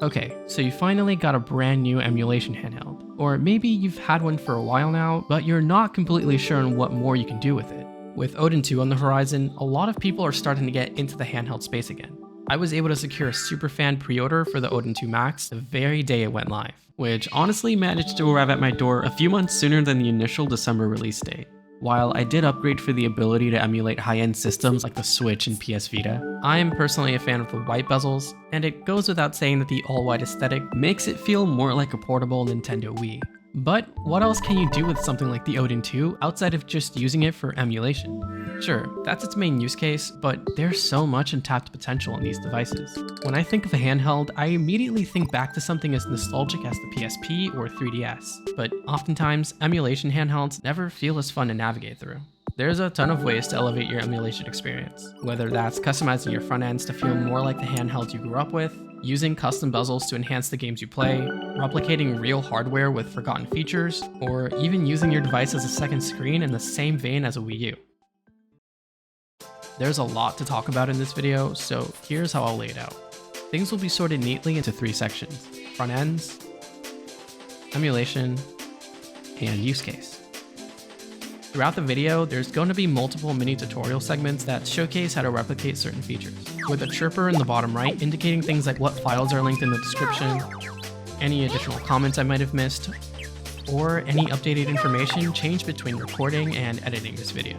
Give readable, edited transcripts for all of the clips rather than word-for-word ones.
Okay, so you finally got a brand new emulation handheld. Or maybe you've had one for a while now, but you're not completely sure on what more you can do with it. With Odin 2 on the horizon, a lot of people are starting to get into the handheld space again. I was able to secure a superfan pre-order for the Odin 2 Max the very day it went live, which honestly managed to arrive at my door a few months sooner than the initial December release date. While I did upgrade for the ability to emulate high-end systems like the Switch and PS Vita, I am personally a fan of the white bezels, and it goes without saying that the all-white aesthetic makes it feel more like a portable Nintendo Wii. But what else can you do with something like the Odin 2 outside of just using it for emulation? Sure, that's its main use case, but there's so much untapped potential in these devices. When I think of a handheld, I immediately think back to something as nostalgic as the PSP or 3DS, but oftentimes, emulation handhelds never feel as fun to navigate through. There's a ton of ways to elevate your emulation experience, whether that's customizing your front ends to feel more like the handhelds you grew up with, using custom bezels to enhance the games you play, replicating real hardware with forgotten features, or even using your device as a second screen in the same vein as a Wii U. There's a lot to talk about in this video, so here's how I'll lay it out. Things will be sorted neatly into 3 sections: front ends, emulation, and use case. Throughout the video, there's going to be multiple mini tutorial segments that showcase how to replicate certain features, with a chirper in the bottom right indicating things like what files are linked in the description, any additional comments I might have missed, or any updated information changed between recording and editing this video.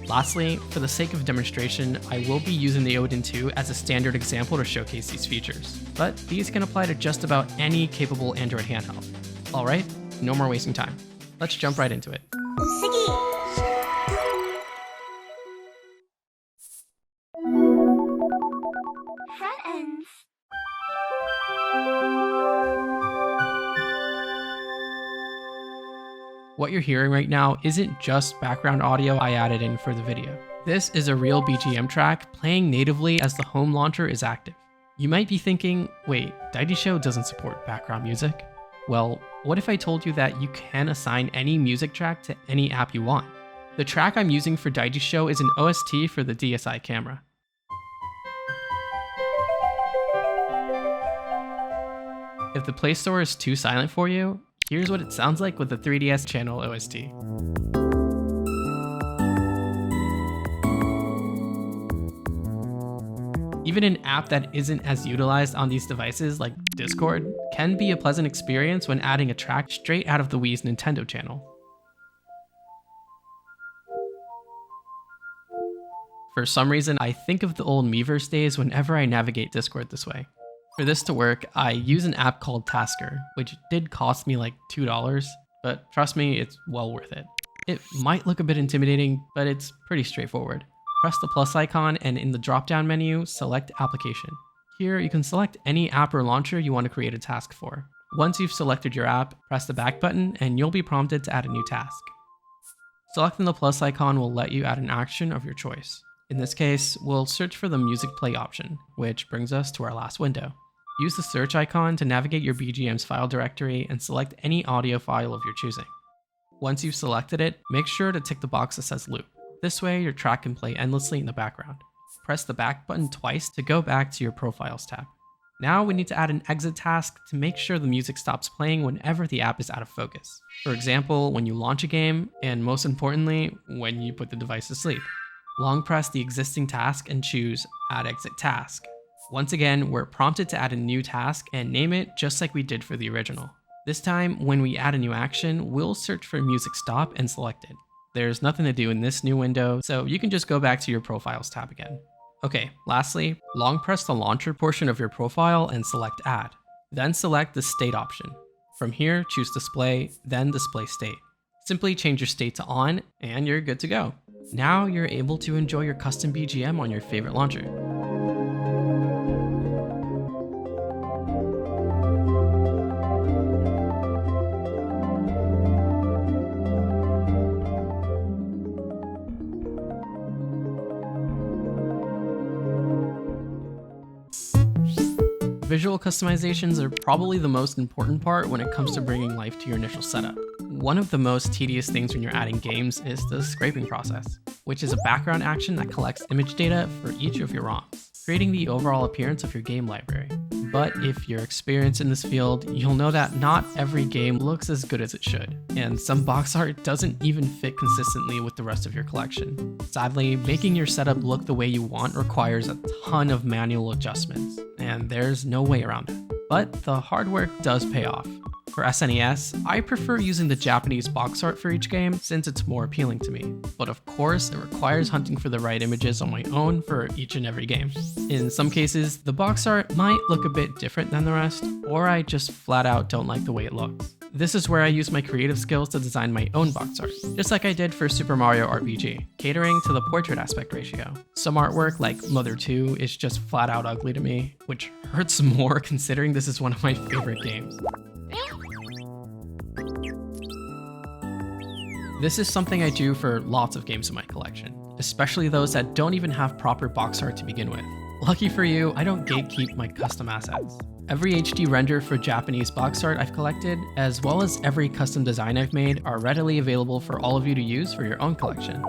Lastly, for the sake of demonstration, I will be using the Odin 2 as a standard example to showcase these features, but these can apply to just about any capable Android handheld. Alright, no more wasting time. Let's jump right into it. What you're hearing right now isn't just background audio I added in for the video. This is a real BGM track playing natively as the home launcher is active. You might be thinking, wait, Daidisho doesn't support background music? Well, what if I told you that you can assign any music track to any app you want? The track I'm using for Daidisho is an OST for the DSi camera. If the Play Store is too silent for you, here's what it sounds like with the 3DS channel OST. Even an app that isn't as utilized on these devices like Discord can be a pleasant experience when adding a track straight out of the Wii's Nintendo channel. For some reason, I think of the old Miiverse days whenever I navigate Discord this way. For this to work, I use an app called Tasker, which did cost me like $2, but trust me, it's well worth it. It might look a bit intimidating, but it's pretty straightforward. Press the plus icon and in the drop-down menu, select Application. Here, you can select any app or launcher you want to create a task for. Once you've selected your app, press the back button and you'll be prompted to add a new task. Selecting the plus icon will let you add an action of your choice. In this case, we'll search for the music play option, which brings us to our last window. Use the search icon to navigate your BGM's file directory and select any audio file of your choosing. Once you've selected it, make sure to tick the box that says loop. This way, your track can play endlessly in the background. Press the back button twice to go back to your Profiles tab. Now we need to add an exit task to make sure the music stops playing whenever the app is out of focus. For example, when you launch a game, and most importantly, when you put the device to sleep. Long press the existing task and choose Add Exit Task. Once again, we're prompted to add a new task and name it just like we did for the original. This time, when we add a new action, we'll search for Music Stop and select it. There's nothing to do in this new window, so you can just go back to your Profiles tab again. Okay, lastly, long press the launcher portion of your profile and select Add. Then select the State option. From here, choose Display, then Display State. Simply change your state to on, and you're good to go. Now you're able to enjoy your custom BGM on your favorite launcher. Visual customizations are probably the most important part when it comes to bringing life to your initial setup. One of the most tedious things when you're adding games is the scraping process, which is a background action that collects image data for each of your ROMs. creating the overall appearance of your game library. But if you're experienced in this field, you'll know that not every game looks as good as it should, and some box art doesn't even fit consistently with the rest of your collection. Sadly, making your setup look the way you want requires a ton of manual adjustments, and there's no way around it. But the hard work does pay off. For SNES, I prefer using the Japanese box art for each game since it's more appealing to me. But of course, it requires hunting for the right images on my own for each and every game. In some cases, the box art might look a bit different than the rest, or I just flat out don't like the way it looks. This is where I use my creative skills to design my own box art, just like I did for Super Mario RPG, catering to the portrait aspect ratio. Some artwork, like Mother 2, is just flat out ugly to me, which hurts more considering this is one of my favorite games. This is something I do for lots of games in my collection, especially those that don't even have proper box art to begin with. Lucky for you, I don't gatekeep my custom assets. Every HD render for Japanese box art I've collected, as well as every custom design I've made, are readily available for all of you to use for your own collection.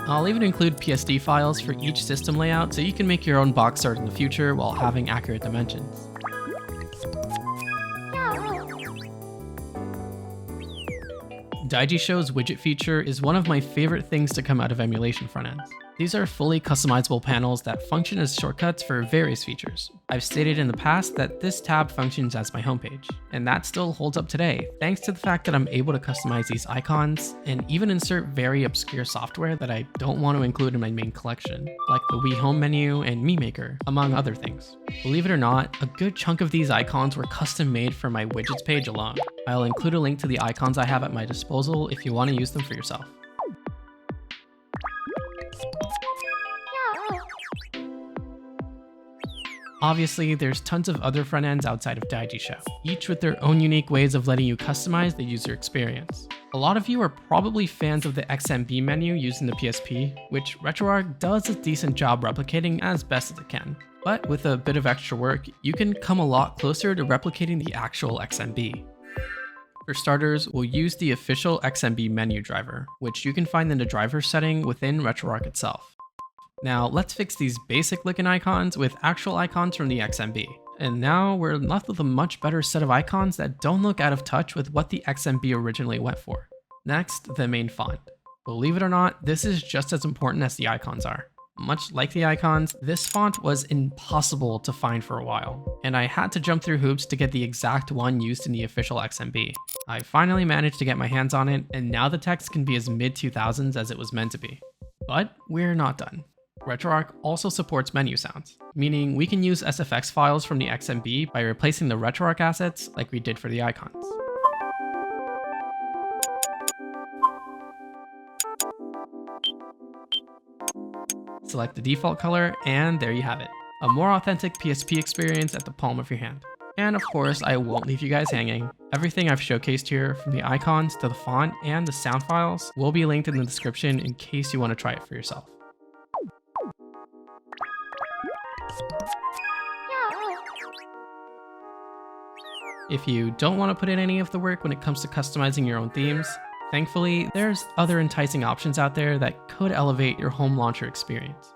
I'll even include PSD files for each system layout so you can make your own box art in the future while having accurate dimensions. Daijishou's widget feature is one of my favorite things to come out of emulation front ends. These are fully customizable panels that function as shortcuts for various features. I've stated in the past that this tab functions as my homepage, and that still holds up today, thanks to the fact that I'm able to customize these icons and even insert very obscure software that I don't want to include in my main collection, like the Wii Home menu and Mi Maker, among other things. Believe it or not, a good chunk of these icons were custom made for my widgets page alone. I'll include a link to the icons I have at my disposal if you want to use them for yourself. Obviously, there's tons of other front ends outside of Daijisho, each with their own unique ways of letting you customize the user experience. A lot of you are probably fans of the XMB menu used in the PSP, which RetroArch does a decent job replicating as best as it can. But with a bit of extra work, you can come a lot closer to replicating the actual XMB. For starters, we'll use the official XMB menu driver, which you can find in the driver setting within RetroArch itself. Now let's fix these basic looking icons with actual icons from the XMB. And now we're left with a much better set of icons that don't look out of touch with what the XMB originally went for. Next, the main font. Believe it or not, this is just as important as the icons are. Much like the icons, this font was impossible to find for a while, and I had to jump through hoops to get the exact one used in the official XMB. I finally managed to get my hands on it, and now the text can be as mid-2000s as it was meant to be. But we're not done. RetroArch also supports menu sounds, meaning we can use SFX files from the XMB by replacing the RetroArch assets like we did for the icons. Select the default color, and there you have it. A more authentic PSP experience at the palm of your hand. And of course, I won't leave you guys hanging. Everything I've showcased here, from the icons to the font and the sound files, will be linked in the description in case you want to try it for yourself. If you don't want to put in any of the work when it comes to customizing your own themes, thankfully, there's other enticing options out there that could elevate your home launcher experience.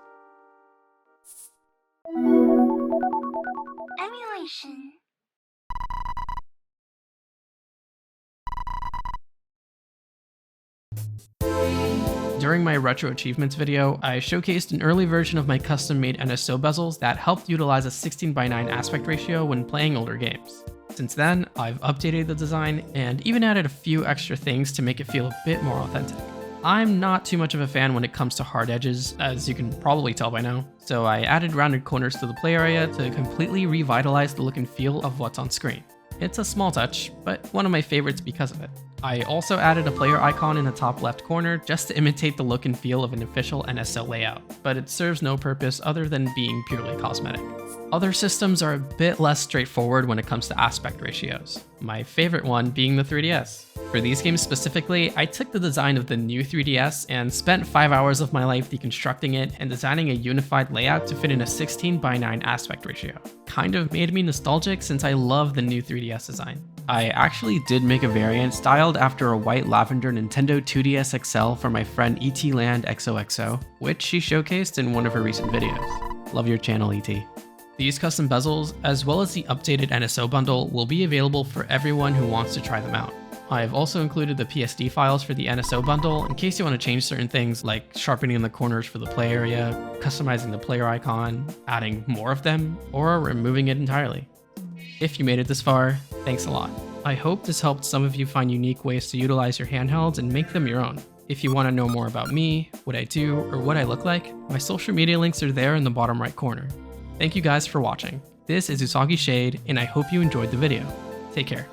Emulation. During my Retro Achievements video, I showcased an early version of my custom-made NES Bezels that helped utilize a 16:9 aspect ratio when playing older games. Since then, I've updated the design and even added a few extra things to make it feel a bit more authentic. I'm not too much of a fan when it comes to hard edges, as you can probably tell by now, so I added rounded corners to the play area to completely revitalize the look and feel of what's on screen. It's a small touch, but one of my favorites because of it. I also added a player icon in the top left corner just to imitate the look and feel of an official NSO layout, but it serves no purpose other than being purely cosmetic. Other systems are a bit less straightforward when it comes to aspect ratios, my favorite one being the 3DS. For these games specifically, I took the design of the new 3DS and spent 5 hours of my life deconstructing it and designing a unified layout to fit in a 16:9 aspect ratio. Kind of made me nostalgic since I love the new 3DS design. I actually did make a variant styled after a white lavender Nintendo 2DS XL for my friend ET Land XOXO, which she showcased in one of her recent videos. Love your channel, ET. These custom bezels, as well as the updated NSO bundle, will be available for everyone who wants to try them out. I have also included the PSD files for the NSO bundle in case you want to change certain things like sharpening the corners for the play area, customizing the player icon, adding more of them, or removing it entirely. If you made it this far, thanks a lot. I hope this helped some of you find unique ways to utilize your handhelds and make them your own. If you want to know more about me, what I do, or what I look like, my social media links are there in the bottom right corner. Thank you guys for watching. This is Usagi Shade, and I hope you enjoyed the video. Take care.